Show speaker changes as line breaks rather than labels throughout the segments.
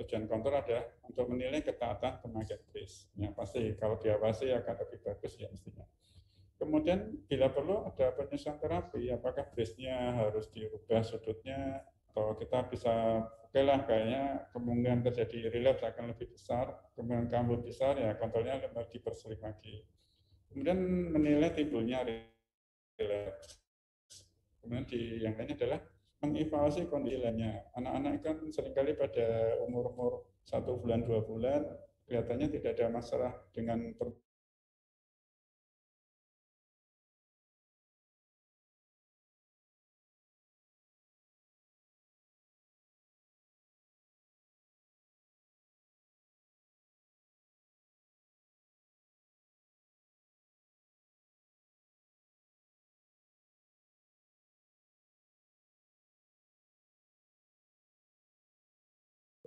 tujuan kontrol ada untuk menilai ketaatan pemakaian brace. Ya pasti kalau diawasi akan lebih bagus ya mestinya. Kemudian bila perlu ada penyesuaian terapi, apakah brace-nya harus dirubah sudutnya atau kita bisa oke lah kayaknya kemungkinan terjadi relapse akan lebih besar, kemungkinan kambuh besar ya kontrolnya lebih dipersulit lagi. Kemudian menilai timbulnya relapse. Kemudian yang lainnya adalah mengevaluasi kondisi lainnya. Anak-anak kan seringkali pada umur-umur 1 bulan, 2 bulan, kelihatannya tidak ada masalah dengan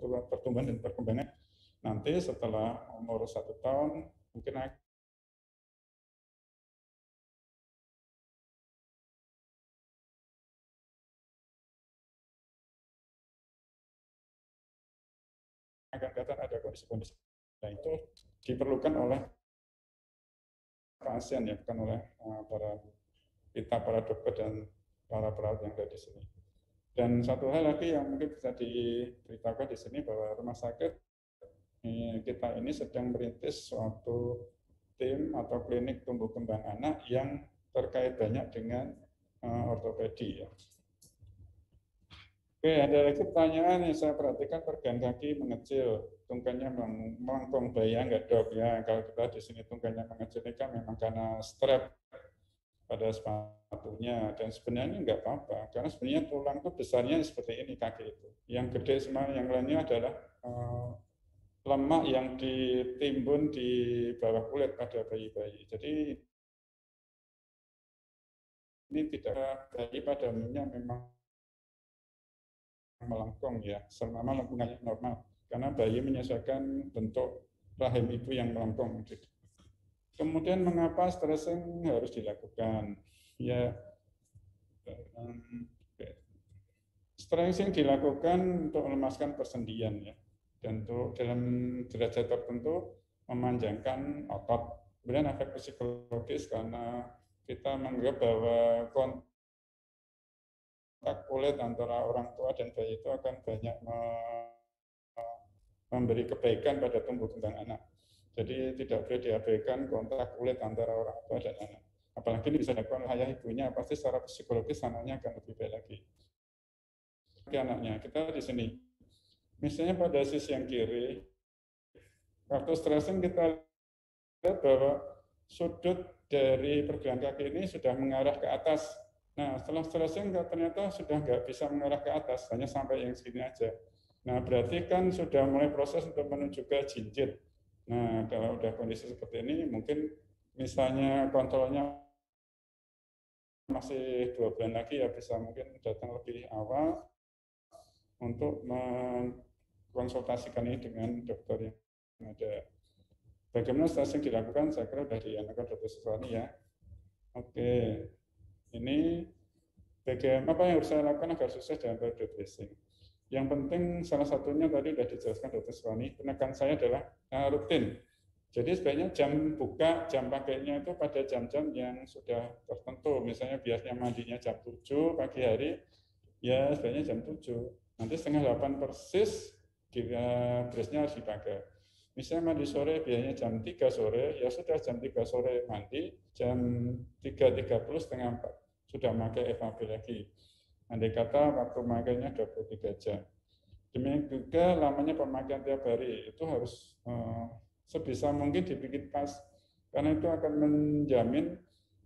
pertumbuhan dan perkembangan. Nanti setelah umur 1 tahun, mungkin akan kelihatan ada kondisi-kondisi. Nah itu diperlukan oleh pasien ya, bukan oleh para dokter dan para perawat yang ada di sini. Dan satu hal lagi yang mungkin bisa diberitakan di sini bahwa rumah sakit kita ini sedang merintis suatu tim atau klinik tumbuh kembang anak yang terkait banyak dengan ortopedi ya. Oke, ada lagi pertanyaan yang saya perhatikan pergelangan kaki mengecil, tungkanya melengkung, bahaya nggak dok? Ya, kalau kita di sini tungkanya mengecil ini kan memang karena strap pada sepatunya, dan sebenarnya nggak apa-apa, karena sebenarnya tulang itu besarnya seperti ini kaki itu. Yang gede semua, yang lainnya adalah lemak yang ditimbun di bawah kulit pada bayi-bayi. Jadi ini tidak bayi pada umumnya memang melengkung ya, selama lengkungannya normal, karena bayi menyesuaikan bentuk rahim ibu yang melengkung. Kemudian mengapa stressing harus dilakukan? Ya, stressing dilakukan untuk melemaskan persendian ya, dan untuk dalam derajat tertentu memanjangkan otot. Kemudian efek psikologis karena kita menganggap bahwa kontak kulit antara orang tua dan bayi itu akan banyak memberi kebaikan pada tumbuh kembang anak. Jadi tidak boleh diabaikan kontak kulit antara orang tua dan anak. Apalagi ini bisa dilakukan oleh ayah ibunya, pasti secara psikologis anaknya akan lebih baik lagi. Anaknya, kita di sini, misalnya pada sisi yang kiri, waktu stressing kita lihat bahwa sudut dari pergelangan kaki ini sudah mengarah ke atas. Nah, setelah stressing ternyata sudah nggak bisa mengarah ke atas, hanya sampai yang segini aja. Nah, berarti kan sudah mulai proses untuk menuju ke jinjit. Nah, kalau udah kondisi seperti ini, mungkin misalnya kontrolnya masih 2 bulan lagi ya bisa mungkin datang lebih awal untuk mengkonsultasikan ini dengan dokter yang ada. Bagaimana stasiun dilakukan? Saya kira sudah dianukan Dr. Suswani ya. Oke, ini bagaimana apa yang harus saya lakukan agar sukses dalam periode dressing. Yang penting salah satunya tadi sudah dijelaskan Dr. Suswani, penekan saya adalah rutin. Jadi sebaiknya jam buka, jam pakainya itu pada jam-jam yang sudah tertentu. Misalnya biasanya mandinya jam 7 pagi hari, ya sebaiknya jam 7. Nanti setengah 8 persis brace-nya harus dipakai. Misalnya mandi sore biasanya jam 3 sore, ya sudah jam 3 sore mandi, jam 3.30 setengah 4 sudah pakai FAB lagi. Andai kata waktu makainya 23 jam. Demikian juga lamanya pemakaian tiap hari, itu harus sebisa mungkin dibikin pas, karena itu akan menjamin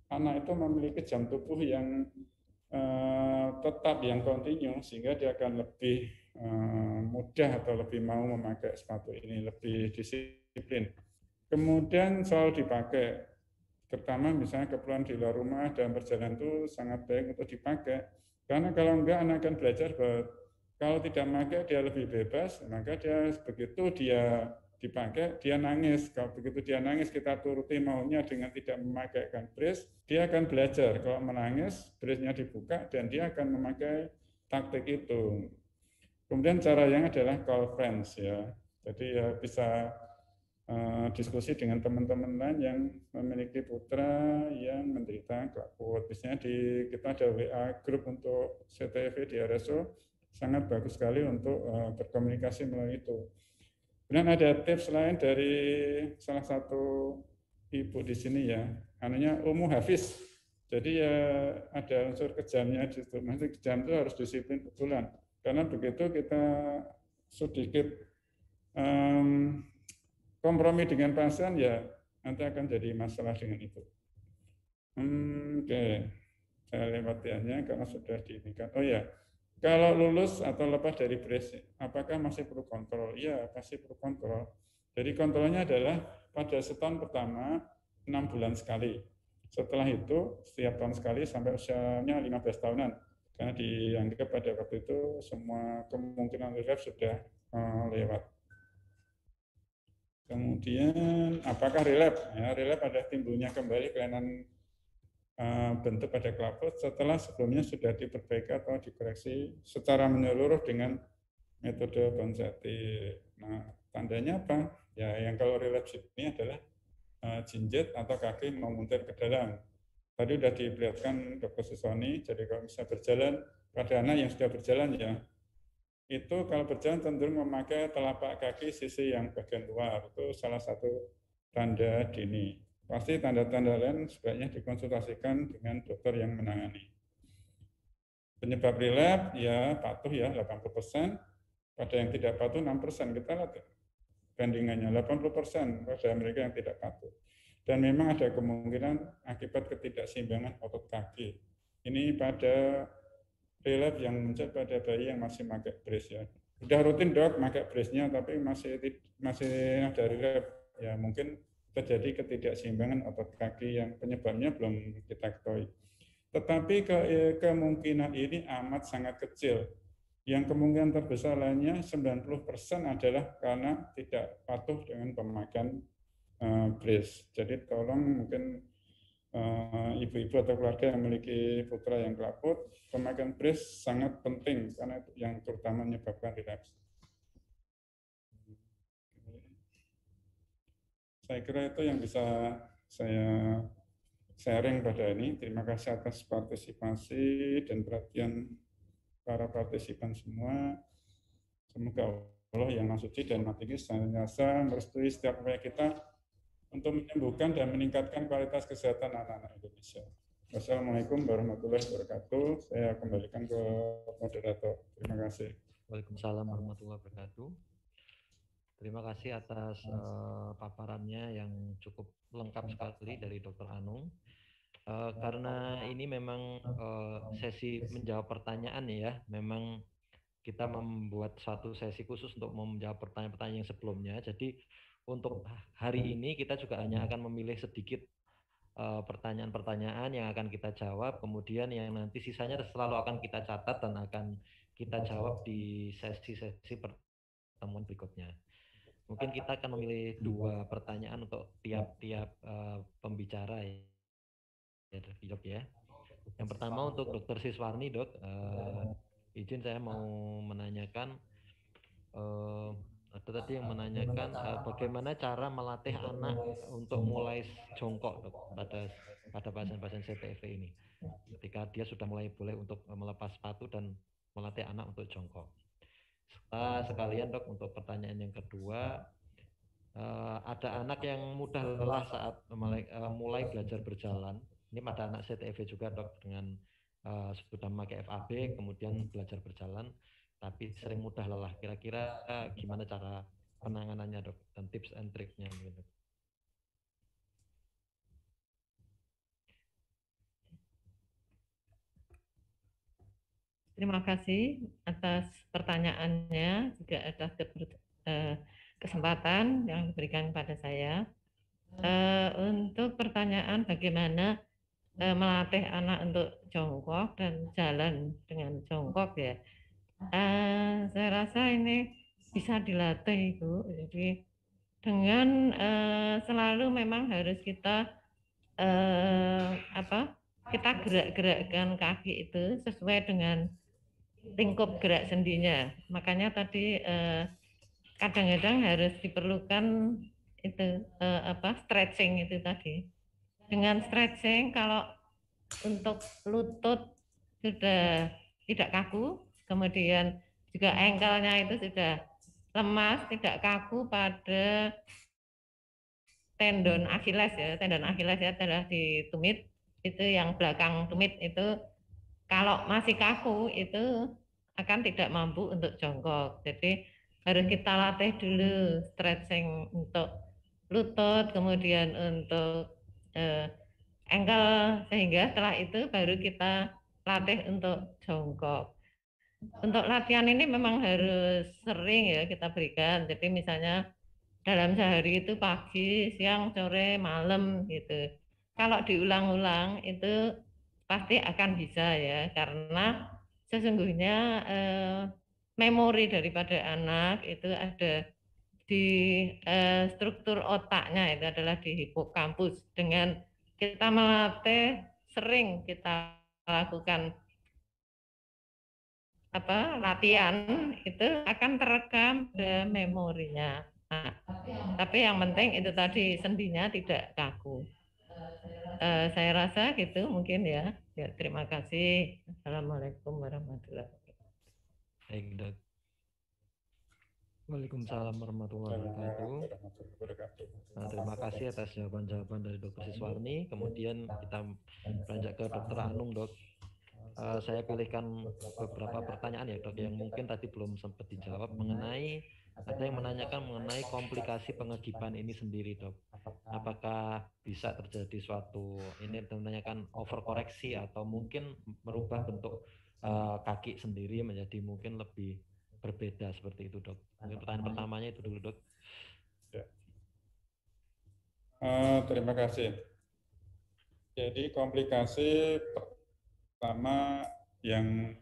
anak itu memiliki jam tubuh yang tetap, yang kontinu, sehingga dia akan lebih mudah atau lebih mau memakai sepatu ini, lebih disiplin. Kemudian selalu dipakai, terutama misalnya keperluan di luar rumah dan perjalanan itu sangat baik untuk dipakai, karena kalau enggak anak akan belajar bahwa kalau tidak memakai dia lebih bebas, maka dia begitu dia dipakai, dia nangis. Kalau begitu dia nangis, kita turuti maunya dengan tidak memakaikan brace, dia akan belajar. Kalau menangis, brace-nya dibuka dan dia akan memakai taktik itu. Kemudian cara yang adalah call friends ya. Jadi ya bisa diskusi dengan teman-teman lain yang memiliki putra yang menderita kelaput. Biasanya kita ada WA grup untuk CTV di RSO, sangat bagus sekali untuk berkomunikasi melalui itu. Kemudian ada tips lain dari salah satu ibu di sini ya, namanya Umu Hafiz. Jadi ya ada unsur kejamnya di situ. Nanti kejam itu harus disiplin betulan. Karena begitu kita sedikit kompromi dengan pasien ya nanti akan jadi masalah dengan itu. Oke, saya lewatiannya karena sudah diinikan. Oh ya, kalau lulus atau lepas dari brace, apakah masih perlu kontrol? Iya, masih perlu kontrol. Jadi kontrolnya adalah pada setahun pertama 6 bulan sekali. Setelah itu setiap tahun sekali sampai usianya 15 tahunan. Karena dianggap pada waktu itu semua kemungkinan relapse sudah lewat. Kemudian apakah relapse? Ya, relapse ada timbulnya kembali kelainan bentuk pada kelaput setelah sebelumnya sudah diperbaiki atau dikoreksi secara menyeluruh dengan metode Bonsetti. Nah, tandanya apa? Ya, yang kalau relapse ini adalah jinjit atau kaki memuntir ke dalam. Tadi sudah diperlihatkan Dr. Susoni, jadi kalau bisa berjalan pada anak yang sudah berjalan ya, itu kalau berjalan cenderung memakai telapak kaki sisi yang bagian luar. Itu salah satu tanda dini. Pasti tanda-tanda lain sebaiknya dikonsultasikan dengan dokter yang menangani. Penyebab relapse ya patuh ya 80%, pada yang tidak patuh 6%. Kita lihat bandingannya 80% pada mereka yang tidak patuh. Dan memang ada kemungkinan akibat ketidakseimbangan otot kaki. Ini pada relapse yang muncul pada bayi yang masih pakai brace ya. Udah rutin dok pakai brace-nya tapi masih ada relapse ya, mungkin terjadi ketidakseimbangan otot kaki yang penyebabnya belum kita ketahui. Tetapi kemungkinan ini amat sangat kecil. Yang kemungkinan terbesar lainnya 90% adalah karena tidak patuh dengan pemakaian brace. Jadi tolong mungkin ibu-ibu atau keluarga yang memiliki putra yang kelaput, pemakaian brace sangat penting karena itu yang terutama menyebabkan relapse. Saya kira itu yang bisa saya sharing pada ini. Terima kasih atas partisipasi dan perhatian para partisipan semua. Semoga Allah yang Maha Suci dan Maha Tinggi senantiasa merestui setiap upaya kita untuk menyembuhkan dan meningkatkan kualitas kesehatan anak-anak Indonesia. Wassalamualaikum warahmatullahi wabarakatuh. Saya kembalikan ke moderator. Terima kasih.
Waalaikumsalam warahmatullahi wabarakatuh. Terima kasih atas paparannya yang cukup lengkap sekali dari Dr. Anung. Karena ini memang sesi menjawab pertanyaan ya, memang kita membuat satu sesi khusus untuk menjawab pertanyaan-pertanyaan yang sebelumnya. Jadi untuk hari ini kita juga hanya akan memilih sedikit pertanyaan-pertanyaan yang akan kita jawab, kemudian yang nanti sisanya selalu akan kita catat dan akan kita jawab di sesi-sesi pertemuan berikutnya. Mungkin kita akan memilih 2 pertanyaan untuk tiap-tiap pembicara ya, dok ya. Yang pertama untuk Dr. Siswarni, dok, izin saya mau menanyakan, ada tadi yang menanyakan bagaimana cara melatih anak untuk mulai jongkok, dok, pada pasien-pasien CTV ini, ketika dia sudah mulai boleh untuk melepas sepatu dan melatih anak untuk jongkok. Sekalian dok, untuk pertanyaan yang kedua, ada anak yang mudah lelah saat mulai belajar berjalan. Ini pada anak CTV juga dok, dengan sudah memakai FAB kemudian belajar berjalan tapi sering mudah lelah. Kira-kira gimana cara penanganannya dok, dan tips and triknya gitu.
Terima kasih atas pertanyaannya, juga atas kesempatan yang diberikan kepada saya. Untuk pertanyaan bagaimana melatih anak untuk jongkok dan jalan dengan jongkok ya, saya rasa ini bisa dilatih Ibu. Jadi dengan selalu memang harus kita kita gerak-gerakkan kaki itu sesuai dengan lingkup gerak sendinya. Makanya tadi kadang-kadang harus diperlukan itu stretching itu tadi. Dengan stretching kalau untuk lutut sudah tidak kaku, kemudian juga ankle-nya itu sudah lemas, tidak kaku pada tendon Achilles ya. Tendon Achilles ya adalah di tumit, itu yang belakang tumit itu kalau masih kaku itu akan tidak mampu untuk jongkok. Jadi harus kita latih dulu stretching untuk lutut, kemudian untuk ankle, sehingga setelah itu baru kita latih untuk jongkok. Untuk latihan ini memang harus sering ya kita berikan. Jadi misalnya dalam sehari itu pagi, siang, sore, malam gitu. Kalau diulang-ulang itu pasti akan bisa ya, karena sesungguhnya memori daripada anak itu ada di struktur otaknya, itu adalah di hipokampus. Dengan kita melatih, sering kita lakukan latihan, itu akan terekam di memorinya. Nah, tapi yang penting itu tadi sendinya tidak kaku. Saya rasa gitu mungkin ya. Ya, terima kasih. Assalamualaikum warahmatullahi wabarakatuh.
Baik, Dok. Waalaikumsalam warahmatullahi wabarakatuh. Nah, terima kasih atas jawaban-jawaban dari Dr. Siswarni. Kemudian kita beranjak ke Dr. Anung, Dok. Saya pilihkan beberapa pertanyaan ya, Dok, yang mungkin tadi belum sempat dijawab mengenai, ada yang menanyakan mengenai komplikasi pengegipan ini sendiri, Dok. Apakah bisa terjadi suatu, ini menanyakan overkoreksi atau mungkin merubah bentuk kaki sendiri menjadi mungkin lebih berbeda seperti itu, Dok. Mungkin pertanyaan pertamanya itu dulu, Dok.
Ya. Terima kasih. Jadi komplikasi pertama yang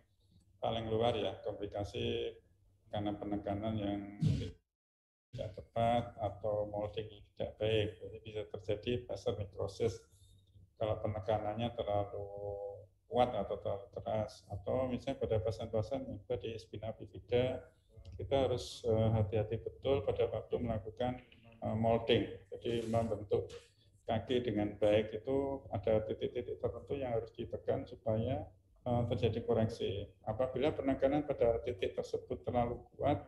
paling luar ya, komplikasi karena penekanan yang tidak tepat atau molding tidak baik. Jadi bisa terjadi vaso necrosis kalau penekanannya terlalu kuat atau terlalu keras, atau misalnya pada pasien-pasien yang di spina bifida, kita harus hati-hati betul pada waktu melakukan molding. Jadi membentuk kaki dengan baik itu ada titik-titik tertentu yang harus ditekan supaya terjadi koreksi. Apabila penekanan pada titik tersebut terlalu kuat,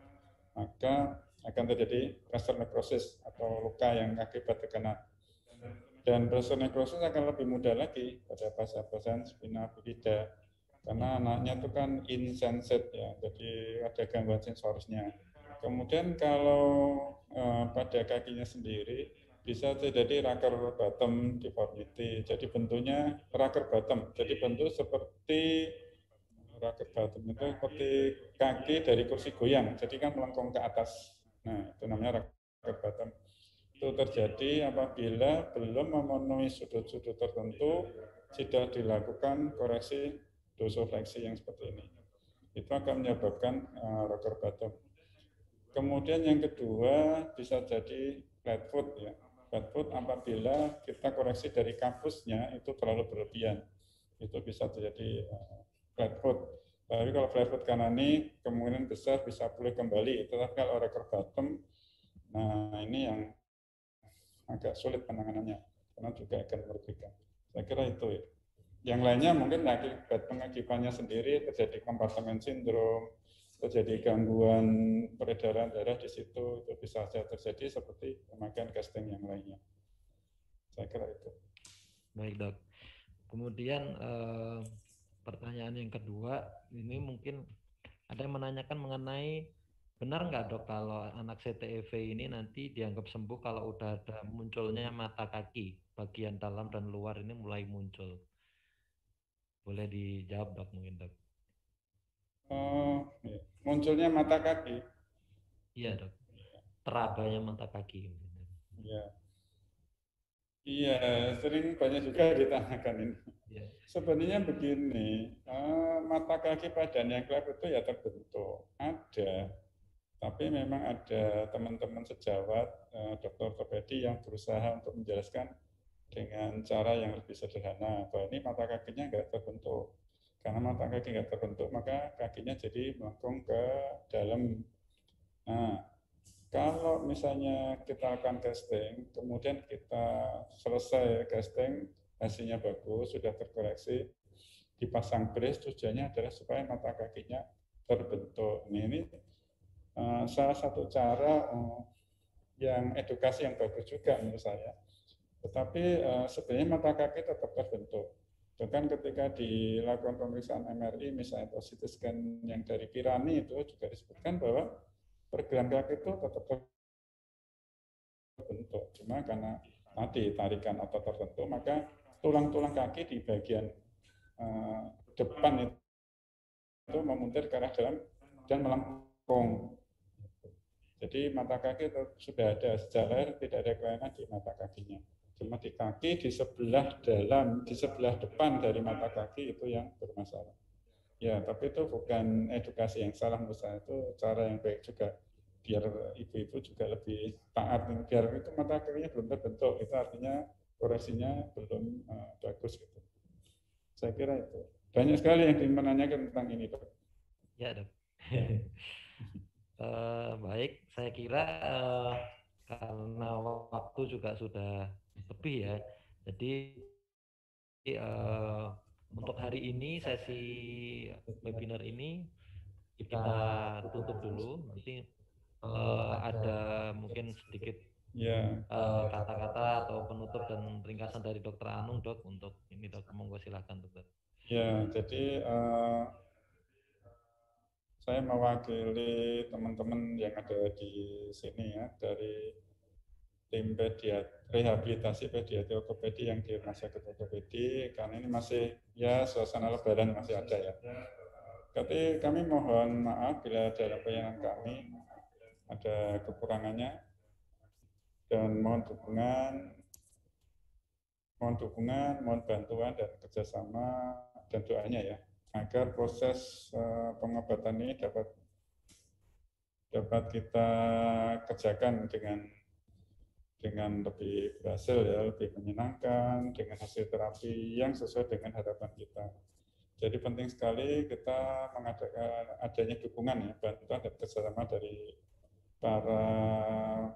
maka akan terjadi vaso necrosis atau luka yang akibat tekanan. Dan vaso necrosis akan lebih mudah lagi pada pasien-pasien spina bifida karena anaknya itu kan insensate ya, jadi ada gangguan sensorisnya. Kemudian kalau pada kakinya sendiri bisa terjadi rocker bottom deformity. Jadi bentuknya rocker bottom. Jadi bentuk seperti rocker bottom itu seperti kaki dari kursi goyang. Jadi kan melengkung ke atas. Nah, itu namanya rocker bottom. Itu terjadi apabila belum memenuhi sudut-sudut tertentu, sudah dilakukan koreksi dorsofleksi yang seperti ini. Itu akan menyebabkan rocker bottom. Kemudian yang kedua bisa jadi flat foot ya. Flat foot apabila kita koreksi dari kampusnya itu terlalu berlebihan. Itu bisa terjadi flat foot. Tapi kalau flat foot kanan ini kemungkinan besar bisa pulih kembali. Tetapi kalau rocker bottom, nah ini yang agak sulit penanganannya karena juga akan merugikan. Saya kira itu ya. Yang lainnya mungkin akibat pengakibatnya sendiri terjadi kompartemen sindrom, terjadi gangguan peredaran darah di situ, itu bisa saja terjadi seperti pemakaian casting yang lainnya. Saya kira itu.
Baik, Dok. Kemudian pertanyaan yang kedua, ini mungkin ada yang menanyakan mengenai benar nggak, Dok, kalau anak CTEV ini nanti dianggap sembuh kalau udah ada munculnya mata kaki bagian dalam dan luar ini mulai muncul. Boleh dijawab, Dok, mungkin, Dok.
Munculnya mata kaki.
Iya, Dok. Terabanya mata kaki.
Iya. Iya, sering banyak juga ditanyakan ini. Ya. Sebenarnya begini, mata kaki pada yang kelab itu ya terbentuk, ada. Tapi memang ada teman-teman sejawat, dokter ortopedi yang berusaha untuk menjelaskan dengan cara yang lebih sederhana bahwa ini mata kakinya nggak terbentuk. Karena mata kaki nggak terbentuk, maka kakinya jadi melengkung ke dalam. Nah, kalau misalnya kita akan casting, kemudian kita selesai casting, hasilnya bagus, sudah terkoreksi, dipasang brace, tujuannya adalah supaya mata kakinya terbentuk. Ini salah satu cara yang edukasi yang bagus juga menurut saya. Tetapi sebenarnya mata kaki tetap terbentuk. Bahkan ketika dilakukan pemeriksaan MRI misalnya atau CT scan yang dari Pirani itu juga disebutkan bahwa pergelangan kaki itu tetap terbentuk. Cuma karena tadi tarikan otot tertentu, maka tulang-tulang kaki di bagian depan itu memuntir ke arah dalam dan melengkung. Jadi mata kaki sudah ada sejak lahir, tidak ada kelainan di mata kakinya. Cuma di kaki di sebelah dalam, di sebelah depan dari mata kaki itu yang bermasalah. Ya, tapi itu bukan edukasi yang salah menurut saya, itu cara yang baik juga. Biar ibu-ibu juga lebih taat, biar itu mata kakinya belum terbentuk, itu artinya koreksinya belum bagus gitu. Saya kira itu. Banyak sekali yang menanyakan tentang ini, Dok.
Ya, Dok. Baik, saya kira karena waktu juga sudah lebih ya, jadi untuk hari ini sesi webinar ini kita tutup dulu. Nanti ada mungkin sedikit kata-kata atau penutup dan ringkasan dari Dokter Anung, Dok, untuk ini, Dok. Monggo silakan, Dokter.
Ya, jadi saya mewakili teman-teman yang ada di sini ya, dari tim rehabilitasi pediatri ortopedi yang di Rumah Sakit Ortopedi, karena ini masih ya suasana lebaran masih ada ya. Tapi kami mohon maaf bila dalam pelayanan kami ada kekurangannya, dan mohon dukungan, mohon bantuan dan kerjasama dan doanya ya, agar proses pengobatan ini dapat kita kerjakan dengan lebih berhasil ya, lebih menyenangkan, dengan hasil terapi yang sesuai dengan harapan kita. Jadi penting sekali kita mengadakan adanya dukungan ya, bantuan dan kerjasama dari para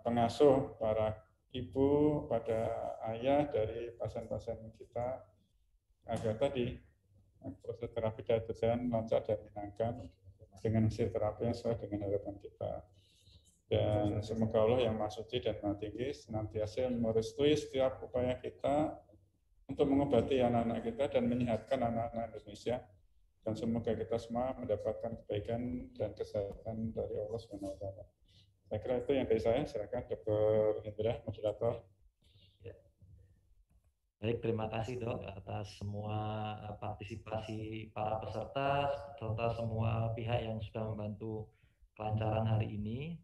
pengasuh, para ibu, pada ayah dari pasien-pasien kita, agar tadi proses terapi dapat berjalan lancar dan menyenangkan dengan hasil terapi yang sesuai dengan harapan kita. Dan semoga Allah yang Maha Suci dan Maha Tinggi senantiasa merestui setiap upaya kita untuk mengobati anak-anak kita dan menyehatkan anak-anak Indonesia. Dan semoga kita semua mendapatkan kebaikan dan kesehatan dari Allah SWT. Saya kira itu yang dari saya. Silakan Dr. Hendra, moderator.
Baik, terima kasih, Dok, atas semua partisipasi para peserta serta semua pihak yang sudah membantu kelancaran hari ini.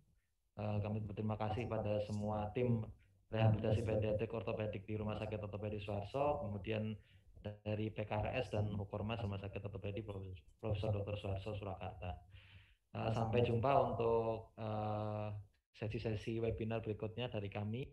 Kami berterima kasih pada semua tim rehabilitasi pediatrik ortopedik di Rumah Sakit Ortopedi Suharso, kemudian dari PKRS dan Hukormas Rumah Sakit Ortopedi Profesor Dr. Suharso Surakarta. Sampai jumpa untuk sesi-sesi webinar berikutnya dari kami.